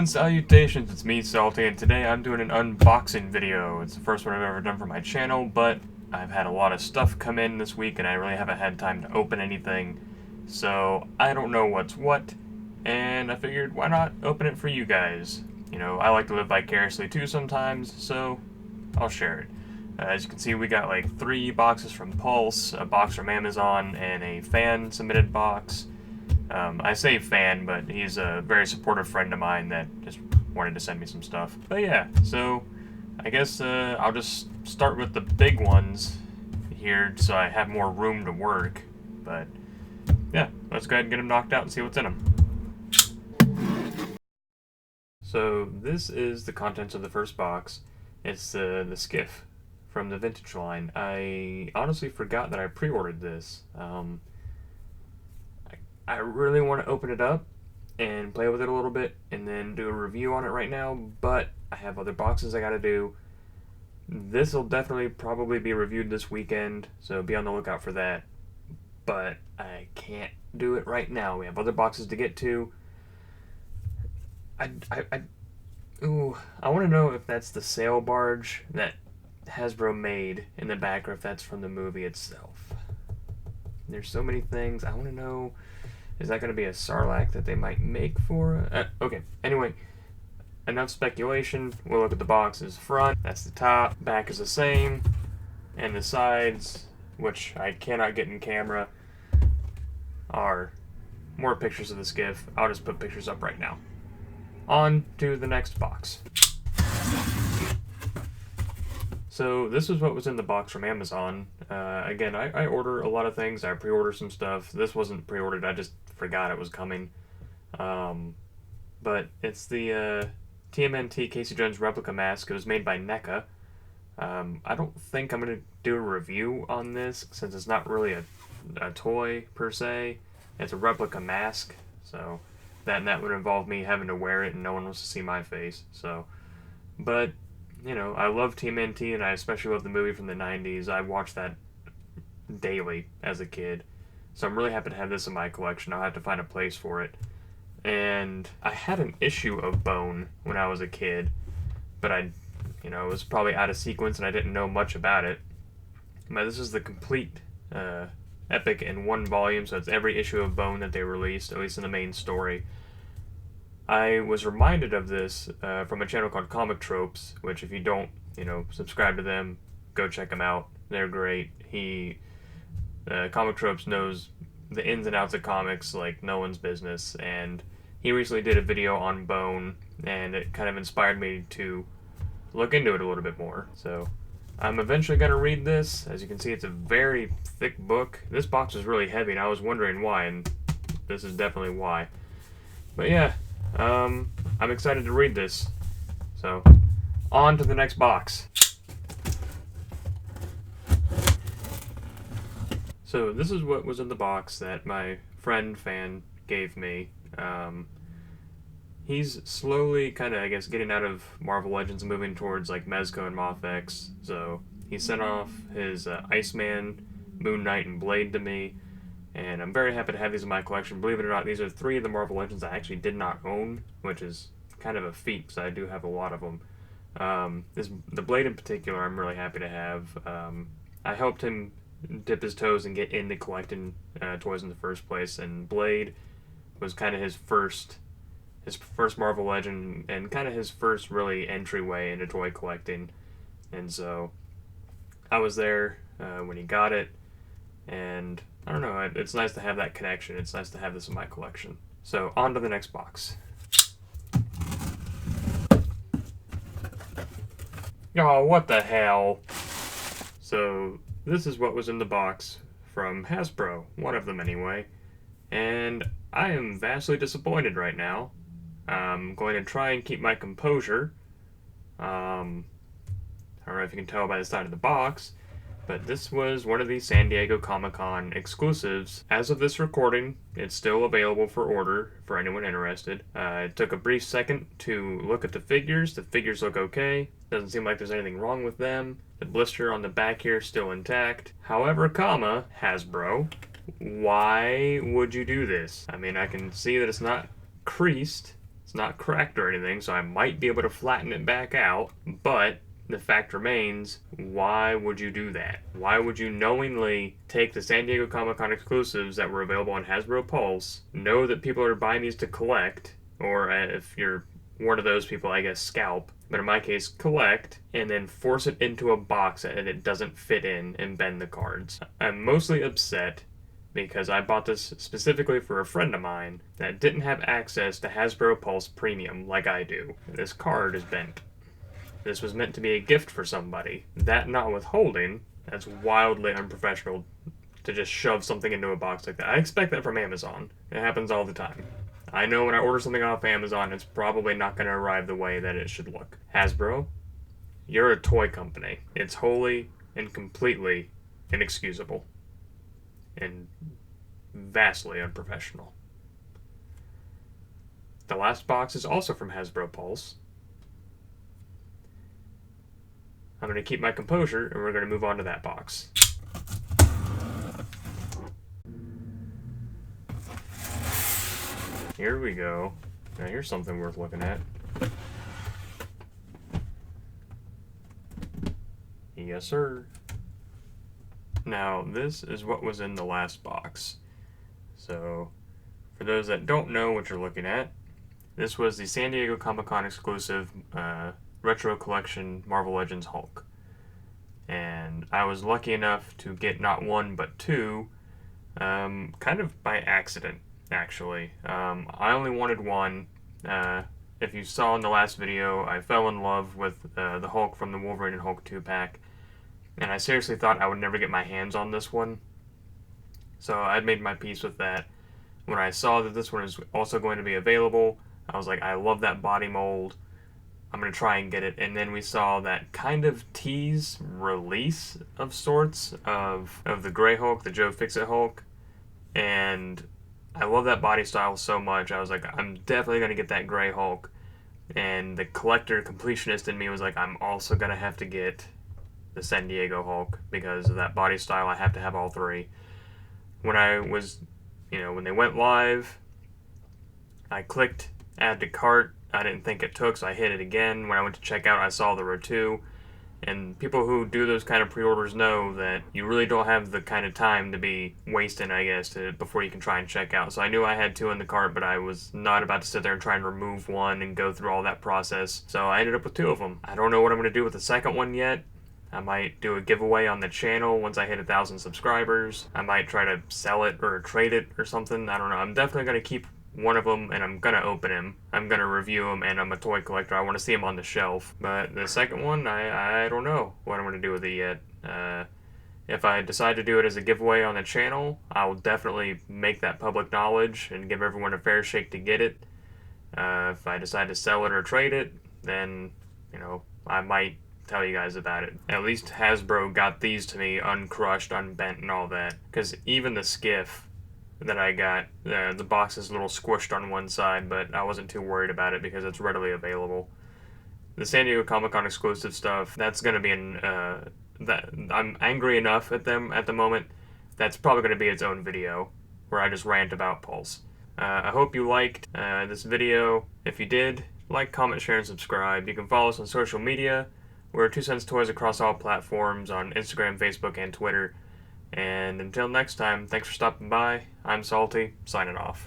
and salutations, it's me, Salty, and today I'm doing an unboxing video. It's the first one I've ever done for my channel, but I've had a lot of stuff come in this week and I really haven't had time to open anything, so I don't know what's what, and I figured why not open it for you guys. You know, I like to live vicariously too sometimes, so I'll share it. As you can see, we got like 3 boxes from Pulse, a box from Amazon, and a fan-submitted box. I say fan, but he's a very supportive friend of mine that just wanted to send me some stuff. But yeah, so I guess I'll just start with the big ones here so I have more room to work. But yeah, let's go ahead and get them knocked out and see what's in them. So this is the contents of the first box. It's the skiff from the vintage line. I honestly forgot that I pre-ordered this. I really want to open it up and play with it a little bit and then do a review on it right now, but I have other boxes I gotta do. This will definitely probably be reviewed this weekend, so be on the lookout for that. But I can't do it right now. We have other boxes to get to. I want to know if that's the sail barge that Hasbro made in the back, or if that's from the movie itself. There's so many things. I want to know, is that going to be a Sarlacc that they might make for? Okay, anyway, enough speculation. We'll look at the boxes. Front, that's the top. Back is the same. And the sides, which I cannot get in camera, are more pictures of the skiff. I'll just put pictures up right now. On to the next box. So this is what was in the box from Amazon. Again, I order a lot of things. I pre-order some stuff. This wasn't pre-ordered. I just forgot it was coming. But it's the TMNT Casey Jones replica mask. It was made by NECA. I don't think I'm going to do a review on this since it's not really a toy per se. It's a replica mask. So that would involve me having to wear it and no one wants to see my face. So, but you know, I love TMNT, and I especially love the movie from the 90s. I watched that daily as a kid. So I'm really happy to have this in my collection. I'll have to find a place for it. And I had an issue of Bone when I was a kid, but it was probably out of sequence and I didn't know much about it. But this is the complete epic in 1 volume, so it's every issue of Bone that they released, at least in the main story. I was reminded of this from a channel called Comic Tropes, which if you don't, subscribe to them, go check them out. They're great. Comic Tropes knows the ins and outs of comics like no one's business, and he recently did a video on Bone, and it kind of inspired me to look into it a little bit more. So I'm eventually going to read this. As you can see, it's a very thick book. This box is really heavy, and I was wondering why, and this is definitely why. But yeah. I'm excited to read this. So, on to the next box. So, this is what was in the box that my fan gave me. He's slowly kind of, I guess, getting out of Marvel Legends and moving towards, like, Mezco and Moth-X. So, he sent off his Iceman, Moon Knight, and Blade to me. And I'm very happy to have these in my collection. Believe it or not, these are 3 of the Marvel Legends I actually did not own, which is kind of a feat because I do have a lot of them. The Blade in particular, I'm really happy to have. I helped him dip his toes and get into collecting toys in the first place, and Blade was kind of his first Marvel Legend and kind of his first really entryway into toy collecting. And so I was there when he got it, and I don't know, it's nice to have that connection. It's nice to have this in my collection. So, on to the next box. Oh, what the hell? So, this is what was in the box from Hasbro. One of them, anyway. And I am vastly disappointed right now. I'm going to try and keep my composure. I don't know if you can tell by the side of the box, but this was one of the San Diego Comic-Con exclusives. As of this recording, it's still available for order for anyone interested. It took a brief second to look at the figures. The figures look okay. Doesn't seem like there's anything wrong with them. The blister on the back here is still intact. However, Hasbro, why would you do this? I mean, I can see that it's not creased. It's It's not cracked or anything, so I might be able to flatten it back out, but the fact remains, why would you do that? Why would you knowingly take the San Diego Comic-Con exclusives that were available on Hasbro Pulse, know that people are buying these to collect, or if you're one of those people, I guess, scalp, but in my case, collect, and then force it into a box and it doesn't fit in and bend the cards? I'm mostly upset because I bought this specifically for a friend of mine that didn't have access to Hasbro Pulse Premium like I do. This card is bent. This was meant to be a gift for somebody. That not withholding, that's wildly unprofessional to just shove something into a box like that. I expect that from Amazon. It happens all the time. I know when I order something off Amazon, it's probably not going to arrive the way that it should look. Hasbro, you're a toy company. It's wholly and completely inexcusable and vastly unprofessional. The last box is also from Hasbro Pulse. I'm going to keep my composure, and we're going to move on to that box. Here we go. Now here's something worth looking at. Yes, sir. Now, this is what was in the last box. So, for those that don't know what you're looking at, this was the San Diego Comic-Con exclusive Retro Collection Marvel Legends Hulk. And I was lucky enough to get not one but two, kind of by accident, actually. I only wanted one. If you saw in the last video, I fell in love with the Hulk from the Wolverine and Hulk 2-pack, and I seriously thought I would never get my hands on this one. So I'd made my peace with that. When I saw that this one is also going to be available, I was like, I love that body mold. I'm going to try and get it. And then we saw that kind of tease release of sorts of the Grey Hulk, the Joe Fixit Hulk. And I love that body style so much. I was like, I'm definitely going to get that Grey Hulk. And the collector completionist in me was like, I'm also going to have to get the San Diego Hulk because of that body style. I have to have all three. When I was, when they went live, I clicked add to cart. I didn't think it took, so I hit it again. When I went to check out, I saw there were two. And people who do those kind of pre-orders know that you really don't have the kind of time to be wasting, I guess, before you can try and check out. So I knew I had two in the cart, but I was not about to sit there and try and remove one and go through all that process. So I ended up with two of them. I don't know what I'm going to do with the second one yet. I might do a giveaway on the channel once I hit 1,000 subscribers. I might try to sell it or trade it or something. I don't know. I'm definitely going to keep one of them, and I'm going to open him. I'm going to review him, and I'm a toy collector. I want to see him on the shelf. But the second one, I don't know what I'm going to do with it yet. If I decide to do it as a giveaway on the channel, I'll definitely make that public knowledge and give everyone a fair shake to get it. If I decide to sell it or trade it, then, I might tell you guys about it. At least Hasbro got these to me uncrushed, unbent, and all that. Because even the skiff that I got, the box is a little squished on one side, but I wasn't too worried about it because it's readily available. The San Diego Comic-Con exclusive stuff, that's going to be that I'm angry enough at them at the moment. That's probably going to be its own video where I just rant about Pulse. I hope you liked this video. If you did, like, comment, share, and subscribe. You can follow us on social media. We're 2 Cents Toys across all platforms on Instagram, Facebook, and Twitter. And until next time, thanks for stopping by. I'm Salty, signing off.